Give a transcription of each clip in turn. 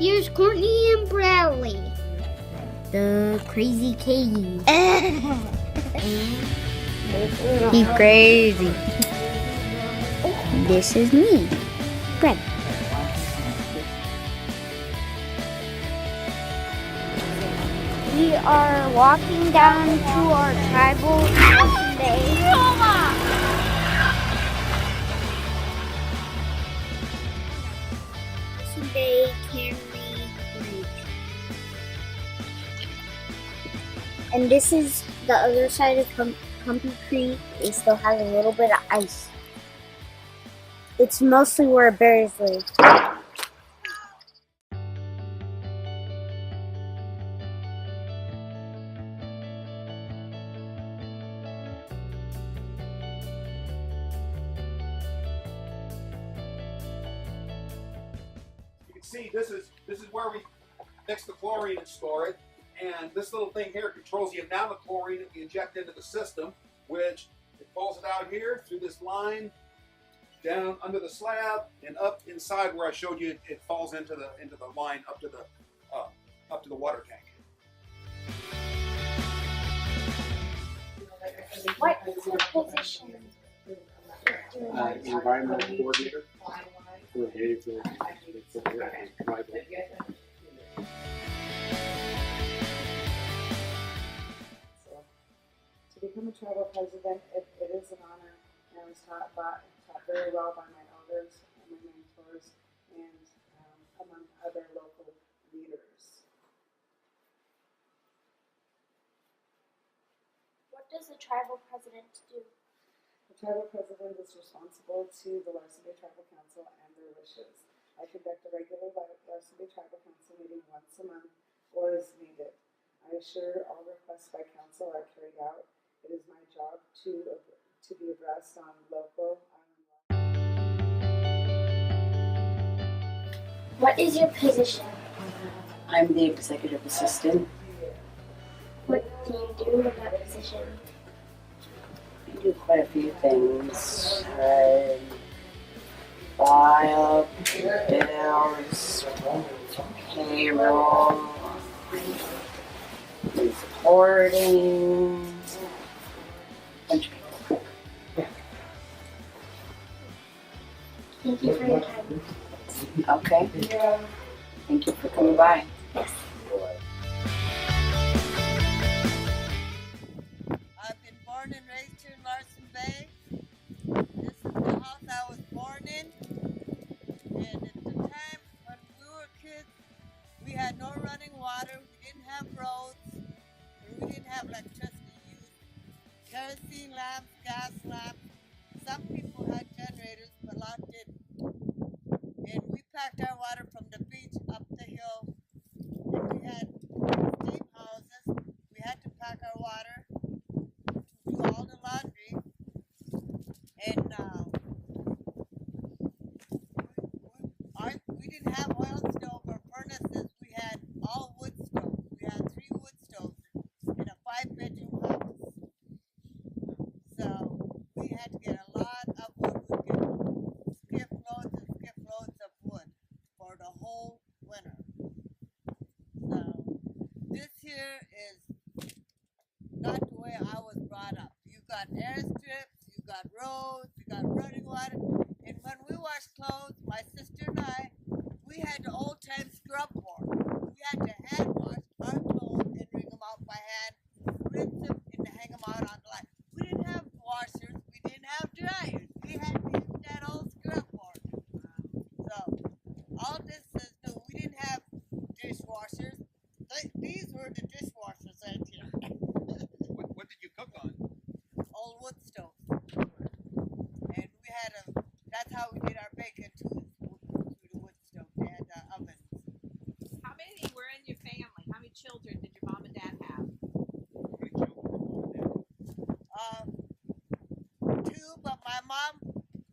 Here's Courtney and Bradley. The crazy Katie. He's crazy. This is me, Brad. We are walking down to our tribal Larson Bay. Larson Bay Cannery Bridge. And this is the other side of Humpy Creek. It still has a little bit of ice. It's mostly where bears live. See, this is where we mix the chlorine and store it, and this little thing here controls the amount of chlorine that we inject into the system, which it pulls it out here through this line, down under the slab, and up inside where I showed you. It falls into the line up to the water tank. What is your position? Environmental coordinator for Hayesville. To become a tribal president, it is an honor, and I was taught very well by my elders and my mentors, and among other local leaders. What does the tribal president do? The tribal president is responsible to the Larson Bay Tribal Council and their wishes. I conduct a regular Larson Bay Tribal Council meeting once a month or as needed. I assure all requests by council are carried out. It is my job to be abreast on local What is your position? I'm the executive assistant. What do you do in that position? I do quite a few things. I file bills, payroll, reporting, bunch of people. Thank you for your time. Okay. Thank you for coming by. Yes. I've been born and raised here in Larson Bay. This is the house I was born in. And at the time when we were kids, we had no running water, we didn't have roads, and we didn't have electricity. We used kerosene lamps, gas lamps. Some people had generators, but a lot didn't. And we packed our water from the beach up the hill. And we had steam houses. We had to pack our water to do all the laundry. And we didn't have oil stove or furnaces. We had all wood stoves. We had 3 wood stoves in a 5-bedroom house. So we had to get a lot of wood. We'd get skiff loads of wood for the whole winter. So this here is not the way I was brought up. You got airstrips, you got roads, you got running water. And when we washed clothes, my sister and I, we had the old time scrub board. We had to hand wash our clothes and wring them out by hand, rinse them, and hang them out on the line. We didn't have washers, we didn't have dryers. We had to use that old scrub board. So all this is new. We didn't have dishwashers. These were the dishwashers right here. What did you cook on? Old wood stove. And we had that's how we did our bacon too, through the wood stove. They had ovens. How many were in your family? How many children did your mom and dad have? How many children? 2, but my mom,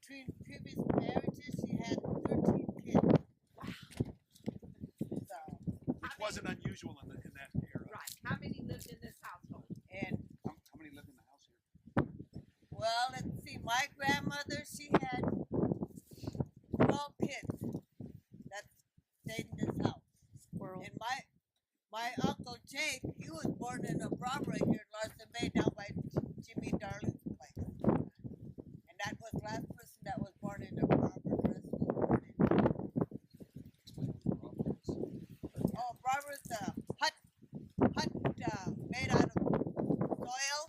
between previous marriages, she had 13 kids. So, Which wasn't unusual in that era. Right. How many lived in this household? and How many lived in the house here? well, let's see, my grandmother, she had 12 kids that stayed in this house. And my uncle Jake, he was born in a robbery here in Larson Bay down by Jimmy Darling's place. And that was the last person that was born in a robbery. The rest was born in robber's a hut made out of soil,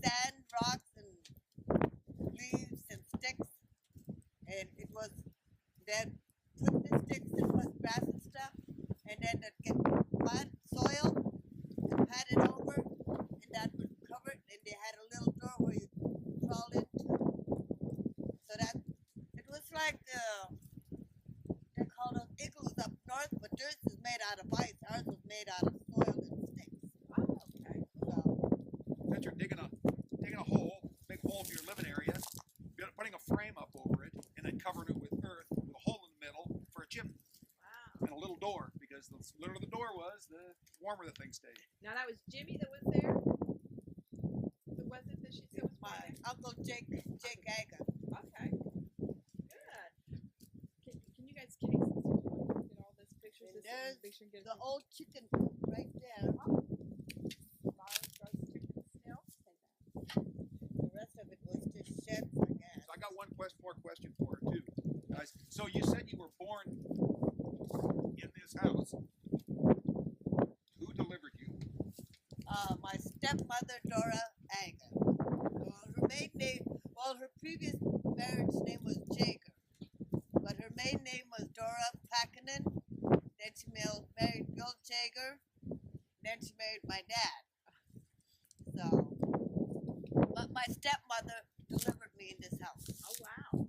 sand, rocks, and leaves and sticks. And it was then put the sticks and put grass and stuff, and then it'd get mud, soil, and pat it over, and that would cover it, and they had a little door where you crawl into. So that it was like they call those igloos up north, but theirs is made out of ice. Ours was made out of soil and sticks. Oh, okay. So That you're digging a hole, big hole for your living area, putting a frame up over it, and then covering it with earth with a hole in the middle for a chimney Wow. and a little door, because the littler the door was, the warmer the thing stayed. Now that was Jimmy that was there. Who was it that she said was my born uncle Jake Aga. there? Okay. Good. Can you guys case this? Look at all these pictures. And This there's picture gives the me old chicken coop right there. Larson chicken still. The rest of it was just sheds, I guess. So I got one more question for her too, guys. So you said you were born in this house. Who delivered you? My stepmother Dora Aga. Her maiden name, her previous marriage name was Jager, but her maiden name was Dora Packinen. Then she married Bill Jager. Then she married my dad. So, but my stepmother delivered me in this house. Oh wow.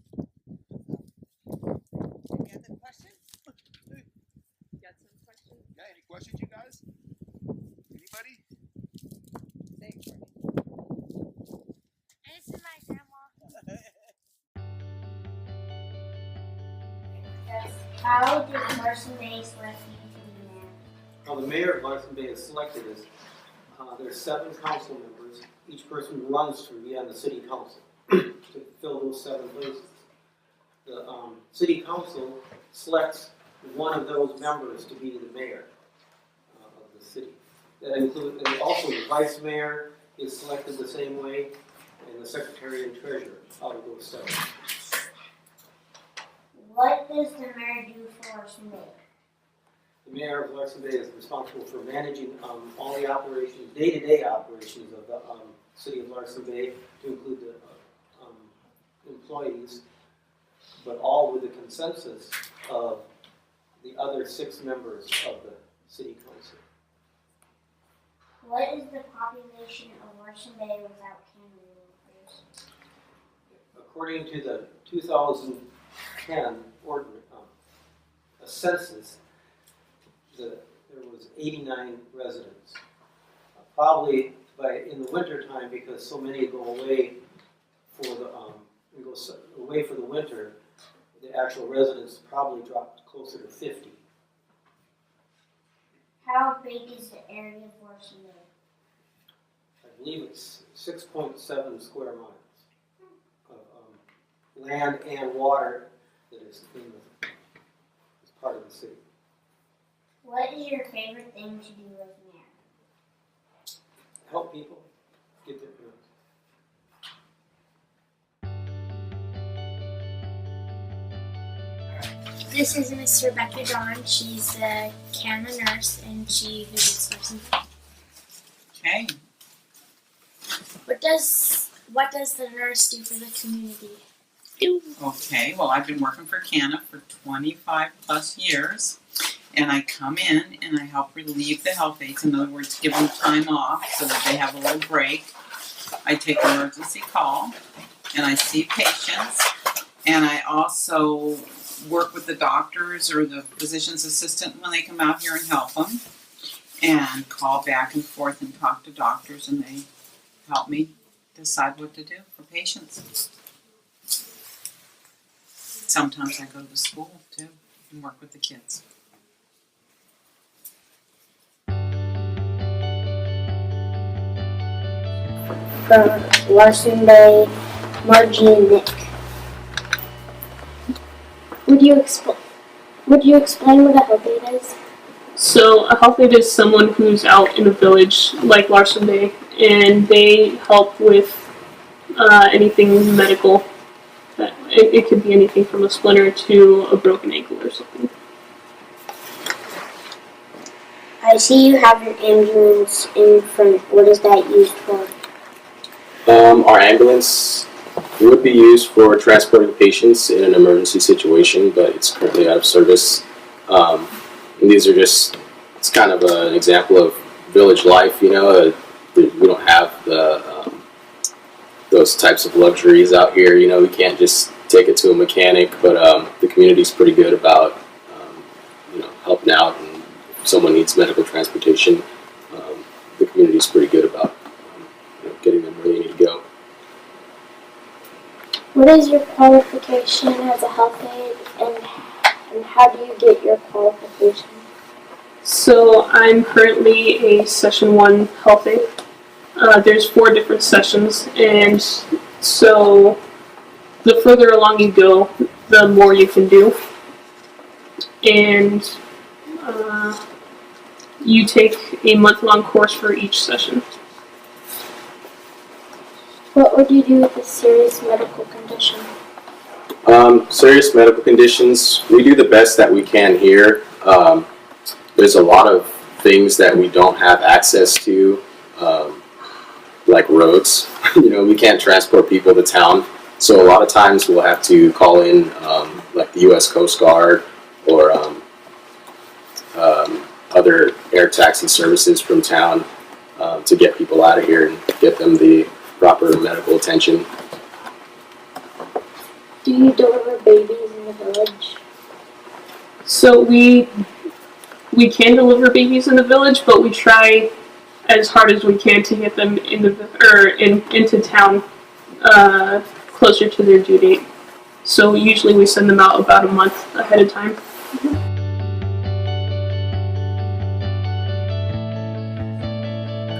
Any other questions? You got some questions? Yeah, any questions, you guys? Anybody? Say it for me. This is my grandma. How did Larson Bay select you to be mayor? Well, the mayor of Larson Bay is selected as, there's 7 council members. Each person runs to be on the city council to fill those 7 places. The city council selects one of those members to be the mayor of the city. That includes, and also the vice mayor is selected the same way, and the secretary and treasurer out of those 7. What does the mayor do for Larson Bay? The mayor of Larson Bay is responsible for managing all the operations, day-to-day operations of the city of Larson Bay, to include the employees, but all with the consensus of the other 6 members of the city council. What is the population of Larson Bay without Canada workers? According to the 2010 a census, there was 89 residents. Probably in the winter time, because so many go away for the winter, the actual residents probably dropped closer to 50. How big is the area of Larson Bay? I believe it's 6.7 square miles of land and water that is is part of the city. What is your favorite thing to do as mayor? Help people get their permits. This is Miss Rebecca Dawn. She's a Canada nurse and she visits Larson Bay. Okay. What does the nurse do for the community? Okay, well, I've been working for Canada for 25 plus years, and I come in and I help relieve the health aides. In other words, give them time off so that they have a little break. I take emergency call, and I see patients, and I also work with the doctors or the physician's assistant when they come out here and help them, and call back and forth and talk to doctors, and they help me decide what to do for patients. Sometimes I go to the school too and work with the kids. From Larson Bay, Margie and Nick. Would you explain what a help aid is? So a health aide is someone who's out in a village like Larson Bay, and they help with anything medical. It could be anything from a splinter to a broken ankle or something. I see you have your ambulance in front. What is that used for? Our ambulance would be used for transporting patients in an emergency situation, but it's currently out of service. And these are just, it's kind of an example of village life, you know. We don't have those types of luxuries out here, you know. We can't just take it to a mechanic, but the community's pretty good about, you know, helping out. And if someone needs medical transportation, the community's pretty good about you know, getting them where they need to go. What is your qualification as a health aide, and how do you get your qualification? So I'm currently a Session 1 health aide. There's 4 different sessions, and so the further along you go, the more you can do. And you take a month-long course for each session. What would you do with a serious medical condition? Serious medical conditions, we do the best that we can here. There's a lot of things that we don't have access to, like roads. You know, we can't transport people to town, so a lot of times we'll have to call in like the U.S. Coast Guard or other air taxi services from town to get people out of here and get them the proper medical attention. Do you deliver babies in the village? So we can deliver babies in the village, but we try as hard as we can to get them into town closer to their due date. So usually we send them out about a month ahead of time.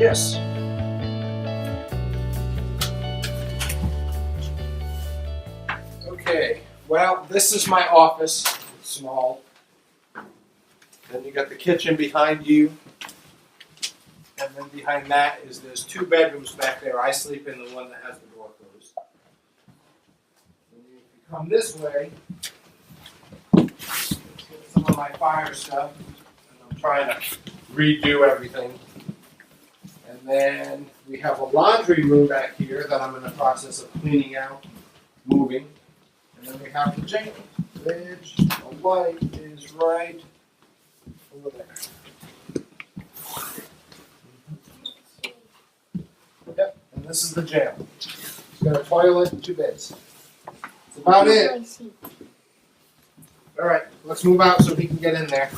Yes. Okay, well, this is my office. It's small. Then you got the kitchen behind you. And then behind that is there's 2 bedrooms back there. I sleep in the one that has the door closed. And if you come this way, let's get some of my fire stuff. And I'm trying to redo everything. And then we have a laundry room back here that I'm in the process of cleaning out, moving. And then we have the jail, which the light is right over there. Yep, and this is the jail. It's got a toilet and 2 beds. That's about it. All right, let's move out so he can get in there.